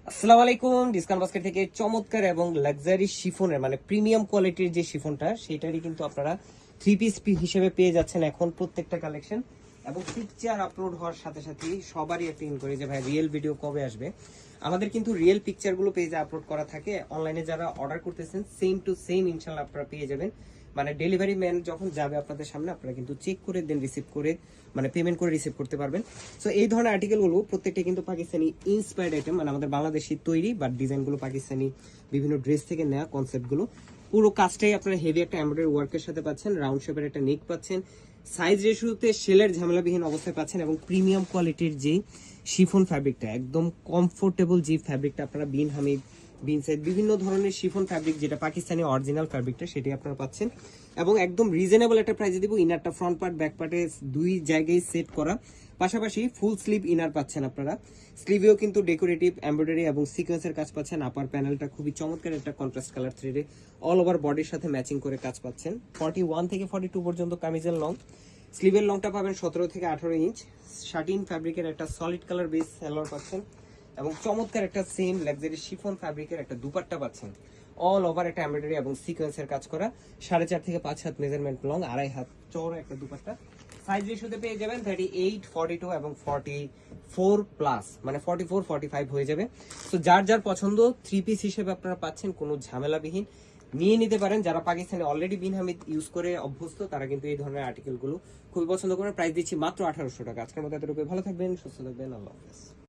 আসসালামু আলাইকুম। Discount basket থেকে চমৎকার এবং লাক্সারি শিফনের মানে প্রিমিয়াম কোয়ালিটির যে শিফনটা সেটারই কিন্তু আপনারা থ্রি পিস হিসেবে পেয়ে যাচ্ছেন এখন প্রত্যেকটা কালেকশন। এবং পিকচার আপলোড হওয়ার সাথে সাথেই সবারই একটা ইনকোয়ারি যে ভাই রিয়েল ভিডিও কবে আসবে। আমাদের কিন্তু রিয়েল পিকচারগুলো পেজে আপলোড করা থাকে। অনলাইনে যারা অর্ডার করতেছেন সেম টু সেম ইনশাল্লাহ আপনারা পেয়ে যাবেন। মানে ডেলিভারি ম্যান যখন যাবে আপনাদের সামনে আপনারা কিন্তু চেক করে দেন রিসিভ করে মানে পেমেন্ট করে রিসিভ করতে পারবেন। সো এই ধরনের আর্টিকেলগুলো প্রত্যেকটা কিন্তু পাকিস্তানি ইন্সপায়ার্ড আইটেম, মানে আমাদের বাংলাদেশি তৈরি বাট ডিজাইনগুলো পাকিস্তানি বিভিন্ন ড্রেস থেকে নেওয়া কনসেপ্টগুলো। পুরো কাজটাই আপনারা হেভি একটা এমব্রয়ডারি ওয়ার্কের সাথে পাচ্ছেন, রাউন্ড শেপের একটা নেক পাচ্ছেন, সাইজ রেশিওতে সেলের ঝামেলাবিহীন অবস্থায় পাচ্ছেন এবং প্রিমিয়াম কোয়ালিটির যে শিফন ফ্যাব্রিকটা একদম কমফোর্টেবল যে ফ্যাব্রিকটা আপনারা বিন হামিদ বিন সাইড বিভিন্ন ধরনের শিফন ফ্যাব্রিক যেটা পাকিস্তানি অরিজিনাল ফ্যাব্রিকটা সেটি আপনারা পাচ্ছেন এবং একদম রিজনেবল একটা প্রাইসে দিব। ইনারটা ফ্রন্ট পার্ট ব্যাক পার্টে দুই জায়গায় সেট করা, পাশাপাশি ফুল স্লিভ ইনার পাচ্ছেন আপনারা। স্লিভেও কিন্তু ডেকোরেটিভ এমব্রয়ডারি এবং সিকোয়েন্সের কাজ পাচ্ছেন। আপার প্যানেলটা খুবই চমৎকার একটা কন্ট্রাস্ট কালার থ্রেডে অল ওভার বডির সাথে ম্যাচিং করে কাজ পাচ্ছেন। 41 থেকে 42 পর্যন্ত কামিজের লং, স্লিভের লংটা পাবেন 17 থেকে 18 ইঞ্চ। শার্টিন ফ্যাব্রিকের একটা সলিড কালার বেস সালোয়ার পাচ্ছেন এবং চমৎকার একটা সেম লাক্সারি শিফন ফ্যাব্রিকের একটা দুপাট্টা পাচ্ছেন। অল ওভার একটা এমব্রয়ডারি এবং সিকোয়েন্সের কাজ করা, 4.5 থেকে 5 হাত মেজারমেন্ট লং, 2.5 হাত চওড়া একটা দুপাট্টা। সাইজ রেশিওতে পেয়ে যাবেন 38, 42 এবং 44 প্লাস, মানে 44, 45 হয়ে যাবে। তো যার যার পছন্দ থ্রি পিস হিসেবে আপনারা পাচ্ছেন, কোনো ঝামেলাবিহীন নিয়ে নিতে পারেন। যারা পাকিস্তানে অলরেডি বিন হামিদ ইউজ করে অভ্যস্ত তারা কিন্তু এই ধরনের আর্টিকেলগুলো খুবই পছন্দ করেন। প্রাইস দিচ্ছি মাত্র 1800 টাকা। আজকের মতো এতটুকু, ভালো থাকবেন, সুস্থ থাকবেন, আল্লাহ হাফেজ।